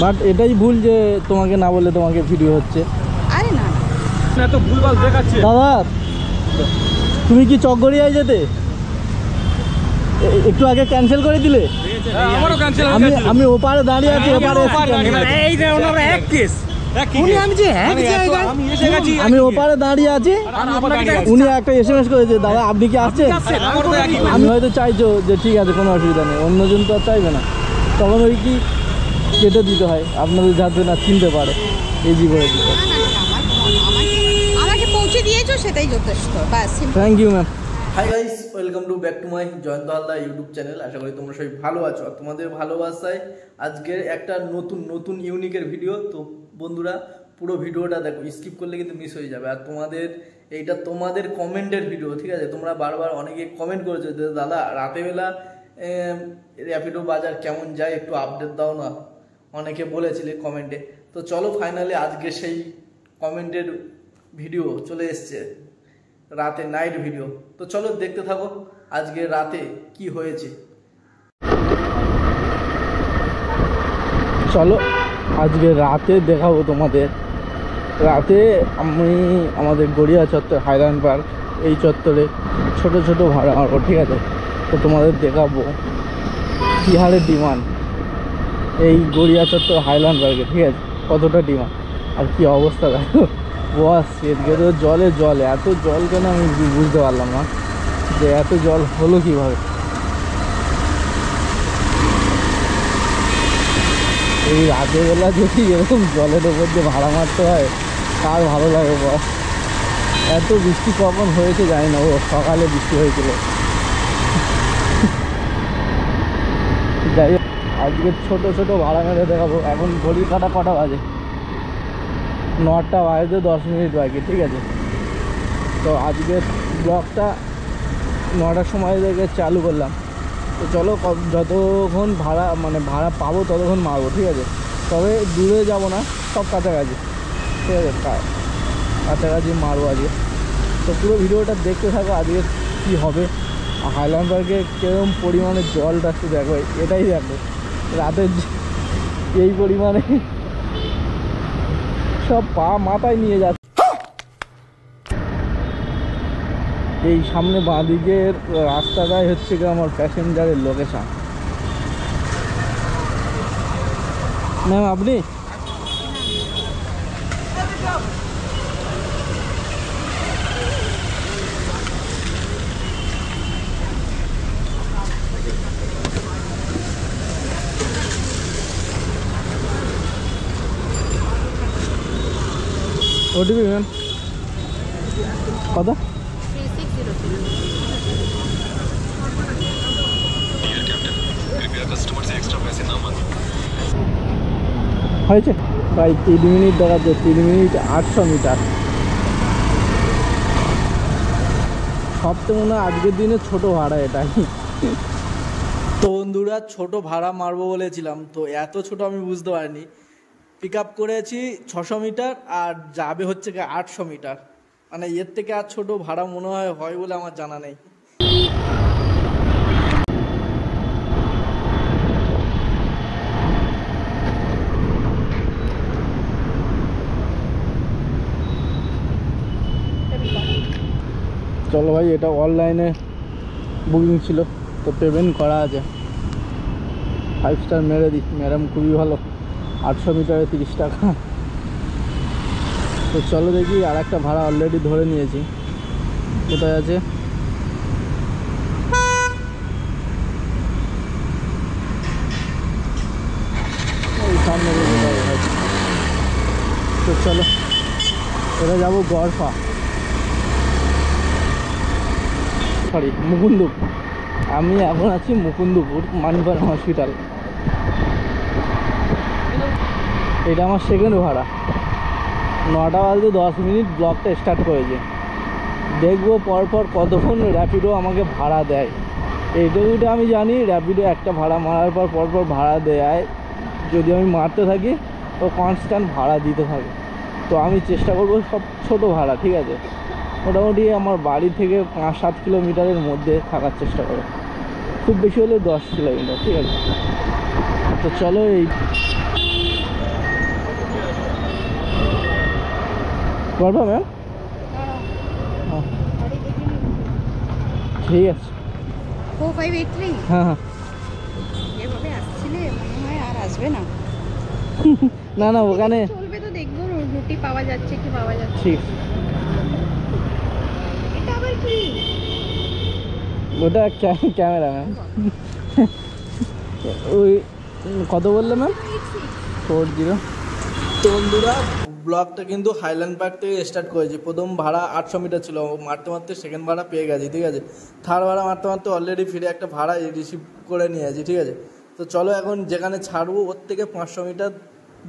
But এটাই ভুল যে তোমাকে না বলে তোমাকে ভিডিও হচ্ছে। আরে না না তো ভুলভাল দেখাচ্ছে। দাদা তুমি কি চকগড়িয়ায় যেতে? একটু আগে ক্যান্সেল করে দিলে। আমারও ক্যান্সেল হয়ে গেছে। আমি ওপারে দাঁড়িয়ে আছি, এপারে এই যে ওনারা এক কেস উনি আমি যে এক জায়গায় আমি এসে গেছি, আমি ওপারে দাঁড়িয়ে আছি, উনি একটা এসএমএস করেছে দাদা আপনি কি আসছেন। আমি হয়তো চাইছো যে ঠিক আছে কোনো অসুবিধা নেই, অন্যজন তো আর চাইবে না, তখন ওই কি কেটে দিতে হয় আপনাদের যাতে না চিনতে পারে এই জীবনে দিতে। আমাকে পৌঁছে দিয়েছো সেটাই যথেষ্ট বাস। Thank you ma'am. Hi guys, welcome to back to my Jayanta Haldar YouTube channel. আশা করি তোমরা সবাই ভালো আছো আর তোমাদের ভালোবাসায় আজকের একটা নতুন ইউনিকের ভিডিও। তো বন্ধুরা পুরো ভিডিওটা দেখো, স্কিপ করলে কিন্তু মিস হয়ে যাবে। আর তোমাদের কমেন্টের ভিডিও, ঠিক আছে? তোমরা বারবার অনেকে কমেন্ট করেছো যে দাদা রাতেবেলা র্যাপিডো বাজার কেমন যায় একটু আপডেট দাও না, অনেকে বলেছিলে কমেন্টে। তো চলো ফাইনালি আজকে সেই কমেন্টের ভিডিও চলে এসছে, রাতে নাইট ভিডিও। তো চলো দেখতে থাকো আজকে রাতে কি হয়েছে। চলো আজকে রাতে দেখাবো তোমাদের। রাতে আমি আমাদের গড়িয়া চত্বর হাইল্যান্ড পার্ক এই চত্বরে ছোট ছোট ভাড়া মারবো, ঠিক আছে? তো তোমাদের দেখাবো কী হারে ডিমান্ড এই গড়িয়া চত্বর হাইল্যান্ড পার্কে, ঠিক আছে? কতটা ডিমান্ড আর কি অবস্থা দেখো। বস এদিকে তো জলে এত জল কেন আমি বুঝতে পারলাম না যে এত জল হলো কীভাবে। এই রাতের বেলা যদি এরকম জলের ওপর দিয়ে ভাড়া মারতে হয় কার ভালো লাগে বস। এত বৃষ্টি কখন হয়েছে জানি না, ও সকালে বৃষ্টি হয়েছিল। যাই হোক আজকে ছোটো ছোটো ভাড়া মেরে দেখাবো। এখন ঘড়ির কাটা কটা বাজে? 9টা বাজতে 10 মিনিট বাকি, ঠিক আছে? তো আজকের ব্লগটা 9টার সময় থেকে চালু করলাম। তো চলো যতক্ষণ ভাড়া পাবো ততক্ষণ মারবো, ঠিক আছে? তবে দূরে যাব না, সব কাছাকাছি, ঠিক আছে? কাছাকাছি মারবো আজকে। তো পুরো ভিডিওটা দেখতে থাকো আজকে কী হবে। হাইল্যান্ড পার্কে কীরকম পরিমাণে জলটা একটু দেখো, এটাই দেখো রাতের এই পরিমাণে সব পা মাথায় নিয়ে যাচ্ছে। এই সামনে বাঁদিকের রাস্তাটাই হচ্ছে কি আমার প্যাসেঞ্জারের লোকেশন। ম্যাম আপনি ওটিপি ম্যাম কত? হয়েছে প্রায় 3 মিনিট দেখাচ্ছে, 3 মিনিট 800 মিটার। সবচেয়ে মনে হয় আজকের দিনে ছোট ভাড়া এটাই। তো বন্ধুরা ছোট ভাড়া মারবো বলেছিলাম, তো এত ছোট আমি বুঝতে পারিনি। পিক আপ করেছি 600 মিটার আর যাবে হচ্ছে 800 মিটার, মানে এর থেকে আর ছোট ভাড়া মনে হয় বলে আমার জানা নেই। চলো ভাই, এটা অনলাইনে বুকিং ছিল তো পেমেন্ট করা আছে। 5 স্টার মেরে দিই, ম্যাডাম খুবই ভালো। 800 মিটারে 30 টাকা। তো চলো দেখি, আর একটা ভাড়া অলরেডি ধরে নিয়েছি। কোথায় আছে? ওই সামনে। তো চলো এটা যাবো গড়ফা, সরি মুকুন্দপুর। আমি এখন আছি মুকুন্দপুর মানিপাড়া হসপিটাল। এটা আমার সেকেন্ড ভাড়া। 9টা বাজতে 10 মিনিট ব্লগটা স্টার্ট করেছে। দেখবো পরপর কতক্ষণ র্যাপিডো আমাকে ভাড়া দেয়। এইটুকুটা আমি জানি, র্যাপিডো একটা ভাড়া মারার পর পরপর ভাড়া দেয়। যদি আমি মারতে থাকি তো কনস্ট্যান্ট ভাড়া দিতে থাকে। তো আমি চেষ্টা করবো সব ছোটো ভাড়া, ঠিক আছে? মোটামুটি আমার বাড়ি থেকে 5-7 কিলোমিটারের মধ্যে থাকার চেষ্টা করো, খুব বেশি হলে 10 কিলোমিটার, ঠিক আছে? তো চলো এই করবো ম্যাম? ঠিক আছে। 4583 হ্যাঁ হ্যাঁ। এভাবে আসছিলে মনে হয় আর আসবে না। না না ওখানে চলবে তো, দেখবো রুটি পাওয়া যাচ্ছে কি পাওয়া যাচ্ছে। ঠিক। এটা আবার কি? ওটা ক্যামেরা ম্যাম। ওই কত বললে ম্যাম? 40। তো বন্ধুরা ব্লগটা কিন্তু হাইল্যান্ড পার্ক থেকে স্টার্ট করেছি। প্রথম ভাড়া 800 মিটার ছিল, মারতে মারতে সেকেন্ড ভাড়া পেয়ে গেছি, ঠিক আছে। থার্ড ভাড়া মারতে মারতে অলরেডি ফিরে একটা ভাড়া রিসিভ করে নিয়ে আছি, ঠিক আছে। তো চলো এখন যেখানে ছাড়বো ওর থেকে 500 মিটার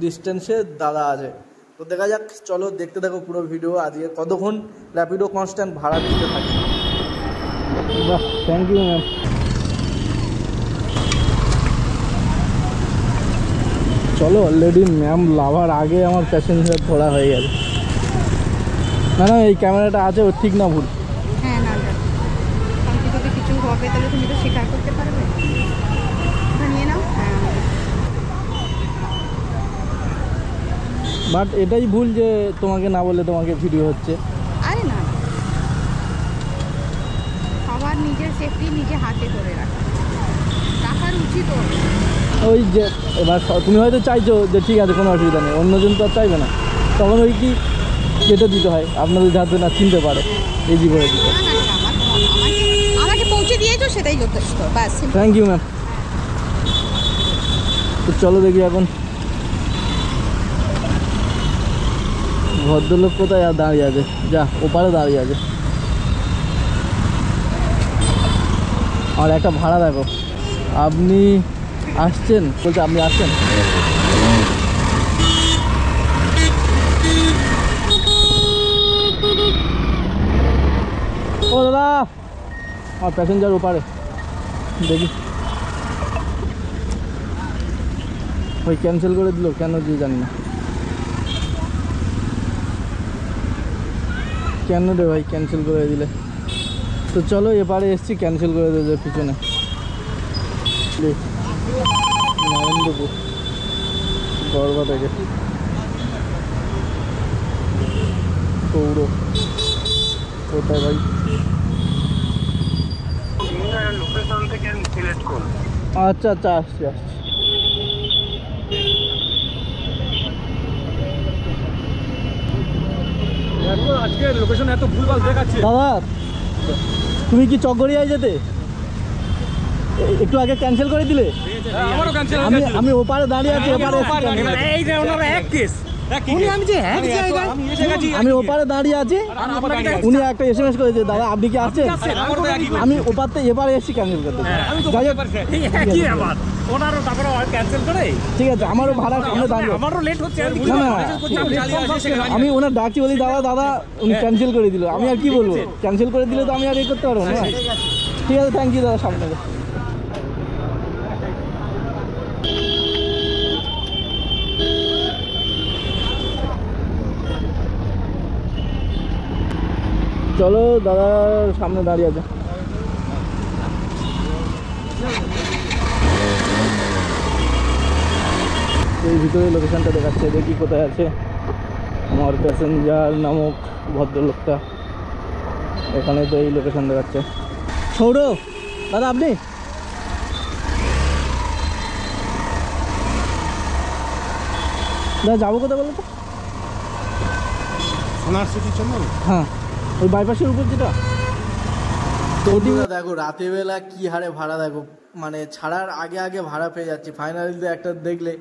ডিস্টেন্সে দাদা আছে, তো দেখা যাক। চলো দেখতে থাকো পুরো ভিডিও। আজকে কতক্ষণ র্যাপিডো কনস্ট্যান্ট ভাড়া দিতে থাকি। বাহ, থ্যাংক ইউ ম্যাম। চলো অলরেডি ম্যাম লাভার আগে আমার প্যাসেঞ্জার ধরা হয়ে গেছে। না না এই ক্যামেরাটা আছে, ও ঠিক না ভুল? হ্যাঁ না না, কালকে যদি কিছু হবে তাহলে তুমি তো স্বীকার করতে পারবে। এটা নিয়ে নাও। হ্যাঁ বাট এটাই ভুল যে তোমাকে না বলে তোমাকে ভিডিও হচ্ছে। আরে না, সবার নিজের সেফটি নিজে হাতে করে রাখার উচিত। ওই যে এবার তুমি হয়তো চাইছো যে ঠিক আছে কোনো অসুবিধা নেই, অন্যজন তো আর চাইবে না, তখন ওই কি কেটে দিতে হয়, আপনাদের যাতে না চিনতে পারে ইজি করে দিতে। না না, আমাকে পৌঁছে দিয়েছো সেটাই যথেষ্ট, ব্যাস। Thank you ma'am. তো চলো দেখি এখন ভদ্রলোক কোথায় আর দাঁড়িয়ে আছে, যা ওপারে দাঁড়িয়ে আছে। আর একটা ভাড়া দেখো, আপনি আসছেন বলছে, আপনি আসছেন। ও দাদা, আমার প্যাসেঞ্জার ওপারে, দেখি ওই ক্যান্সেল করে দিল কেন যে জানি না। কেন রে ভাই ক্যান্সেল করে দিলে? তো চলো এপারে এসছি, ক্যান্সেল করে দেবে পিছনে। নরেন্দ্রপুর গড়বা থেকে পৌর, কোথায় ভাই? আচ্ছা আচ্ছা, আসছি আসছি। আজকে লোকেশন এত ভুলভাল দেখাচ্ছে। দাদা তুমি কি চকগড়িয়ায় যেতে? একটু আগে ক্যান্সেল করে দিলে। আমারও ক্যান্সেল হয়ে আমি গেছে। আমি ওপারে দাঁড়িয়ে আছি, এপারে এই যে ওনারা এক কেস। উনি আমি যে এক জায়গায় আমি এসে গেছি। আমি ওপারে দাঁড়িয়ে আছি, উনি একটা এসএমএস করেছে, দাদা আপনি কি আসছেন? আমি ওপার থেকে এপারে এসেছি ক্যান্সেল করতে। আমি তো বুঝতে পারছি কি আবার ওনারও তারপরে ক্যান্সেল করে। ঠিক আছে, আমারও ভাড়া সামনে দাঁড়িয়ে। আমারও লেট হচ্ছে। আমি ওনার ডাকছি, বলি দাদা দাদা উনি ক্যান্সেল করে দিল। আমি আর কি বলবো, ক্যান্সেল করে দিলে তো আমি আর করতে পারবো না। ঠিক আছে, থ্যাংক ইউ দাদা। সামনে চলো, দাদা সামনে দাঁড়িয়ে আছে। এই ভিতরে লোকেশনটা দেখাচ্ছে, দেখি কোথায় আছে আমার প্যাসেঞ্জার নামক ভদ্রলোকটা। এখানে তো এই লোকেশন দেখাচ্ছে। সৌরভ দাদা আপনি? দাদা যাবো কোথায় বলো তো? সোনার সিটির জন্য। হ্যাঁ, ওই বাইপাসের উপর যেটা। তো দেখো রাতের বেলা কি হারে ভাড়া, দেখো মানে ছাড়ার আগে আগে ভাড়া পেয়ে যাচ্ছি। ফাইনালি তো একটা দেখলে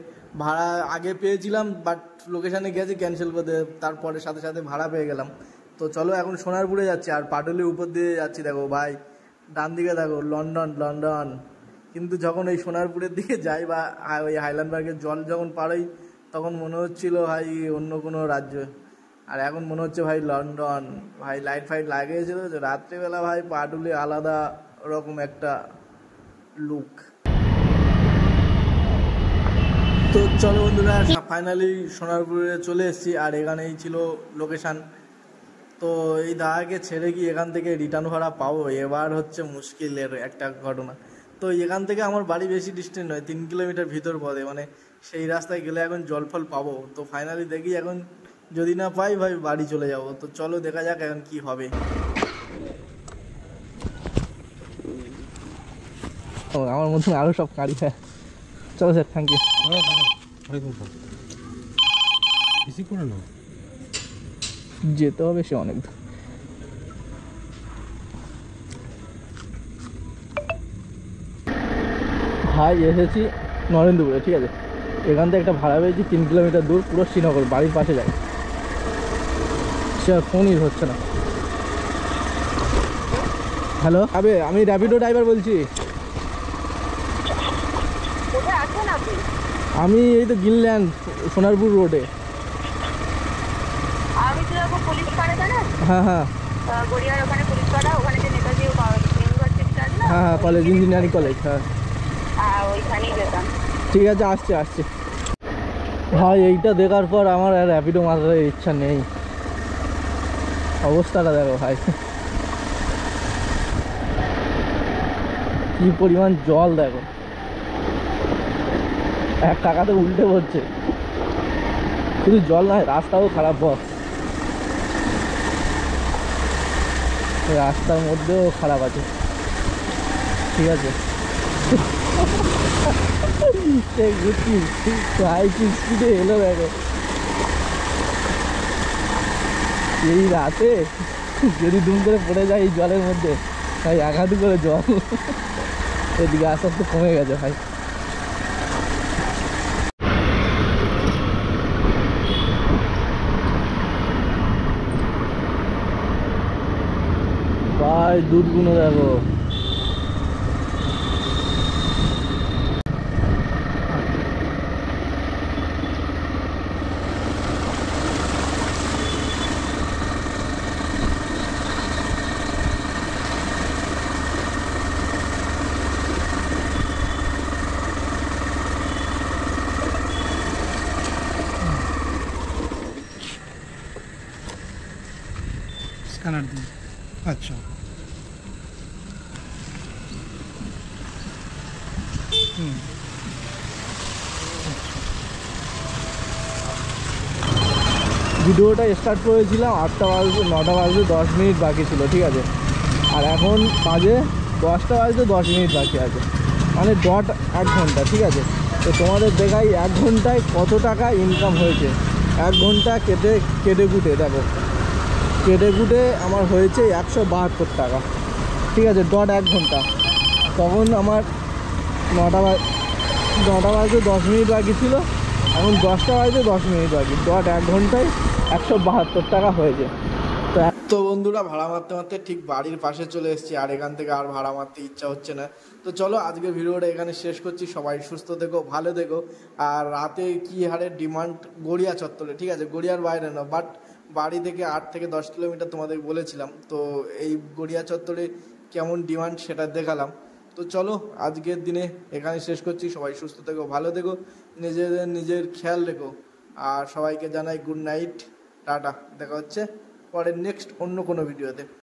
ভাড়া আগে পেয়েছিলাম, বাট লোকেশানে গেছি ক্যান্সেল করতে, তারপরে সাথে সাথে ভাড়া পেয়ে গেলাম। তো চলো এখন সোনারপুরে যাচ্ছি, আর পাটুলির উপর দিয়ে যাচ্ছি। দেখো ভাই ডান দিকে দেখো লন্ডন লন্ডন, কিন্তু যখন এই সোনারপুরের দিকে যাই বা ওই হাইল্যান্ড পার্কের জল যখন পারোই, তখন মনে হচ্ছিল ভাই অন্য কোনো রাজ্য, আর এখন মনে হচ্ছে ভাই লন্ডন। ভাই লাইট ফাইট লাগিয়েছিল যে রাত্রিবেলা, ভাই পাটুলি আলাদা রকম একটা লুক। তো চলো বন্ধুরা, ফাইনালি সোনারপুরে চলে এসেছি, আর এখানেই ছিল লোকেশান। তো এই দাদাকে ছেড়ে কি এখান থেকে রিটার্ন ভাড়া পাবো, এবার হচ্ছে মুশকিলের একটা ঘটনা। তো এখান থেকে আমার বাড়ি বেশি ডিস্টেন্স নয়, 3 কিলোমিটার ভিতর পথে, মানে সেই রাস্তায় গেলে এখন জল ফল পাবো। তো ফাইনালি দেখি এখন যদি না পাই ভাই বাড়ি চলে যাব। তো চলো দেখা যাক এখন কি হবে। ও আমার মতন আরও সব গাড়ি। হ্যাঁ চলো স্যার, থ্যাংক ইউ। বেশি করে না, যেতে হবে সে অনেক দূর। ভাই এসেছি নরেন্দ্রপুরে, ঠিক আছে। এখান থেকে একটা ভাড়া পেয়েছি 3 কিলোমিটার দূর, পুরো শ্রীনগর, বাড়ির পাশে যায়। সে ফোনই হচ্ছে না। হ্যালো আবে, আমি র্যাপিডো ড্রাইভার বলছি। আমি এই তো গিনল্যান্ড সোনারপুর রোডে। আমি তো যাবো পুলিশ পাড়া, জানেন? হ্যাঁ হ্যাঁ গড়িয়ার ওখানে পুলিশ পাড়া, ওখানে যে নেতাজি ইউনিভার্সিটিটা আছে না, হ্যাঁ হ্যাঁ কলেজ, ইঞ্জিনিয়ারিং কলেজ। হ্যাঁ ওইখানেই যেতাম। ঠিক আছে, আসছে আসছে। ভাই এইটা দেখার পর আমার আর র্যাপিডো মারার ইচ্ছা নেই। অবস্থাটা দেখো ভাই, কি পরিমাণ জল দেখো, এক টাকাতে উল্টে পড়ছে। শুধু জল নয়, রাস্তাও খারাপ। বস রাস্তার মধ্যেও খারাপ আছে, ঠিক আছে। স্পিডে এলো দেখো, এই রাতে যদি দুম করে পড়ে যায় এই জলের মধ্যে, ভাই আঘাত করে জল। এদিকে আস্তে আস্তে কমে গেছে ভাই। ভাই দুধগুলো দেখো, স্ক্যানার দিন। আচ্ছা ভিডিওটা স্টার্ট করেছিলাম 8টা বাজতে, 9টা বাজতে 10 মিনিট বাকি ছিল, ঠিক আছে। আর এখন বাজে 10টা বাজতে 10 মিনিট বাকি আছে, মানে ডট 1 ঘন্টা, ঠিক আছে। তো তোমাদের দেখাই 1 ঘন্টায় কত টাকা ইনকাম হয়েছে। 1 ঘন্টা কেটে কুটে দেখো, কেটে কুটে আমার হয়েছে 172 টাকা, ঠিক আছে, ডট 1 ঘন্টা। তখন আমার 9টা বাজতে 10 মিনিট বাকি ছিল, এখন 10টা বাজতে 10 মিনিট বাকি, ডট 1 ঘন্টায় 172 টাকা হয়েছে। তো বন্ধুরা, ভাড়া মারতে মারতে ঠিক বাড়ির পাশে চলে এসেছি, আর এখান থেকে আর ভাড়া মারতে ইচ্ছা হচ্ছে না। তো চলো আজকের ভিডিওটা এখানে শেষ করছি। সবাই সুস্থ থেকো, ভালো থেকো। আর রাতে কি হারে ডিমান্ড গড়িয়া চত্বরে, ঠিক আছে, গড়িয়ার বাইরে না, বাট বাড়ি থেকে 8 থেকে 10 কিলোমিটার তোমাদের বলেছিলাম। তো এই গড়িয়া চত্বরে কেমন ডিমান্ড সেটা দেখালাম। তো চলো আজকের দিনে এখানে শেষ করছি। সবাই সুস্থ থেকো, ভালো থেকো, নিজের খেয়াল রেখো। আর সবাইকে জানাই গুড নাইট, টাটা। দেখা হচ্ছে পরের নেক্সট অন্য কোনো ভিডিওতে।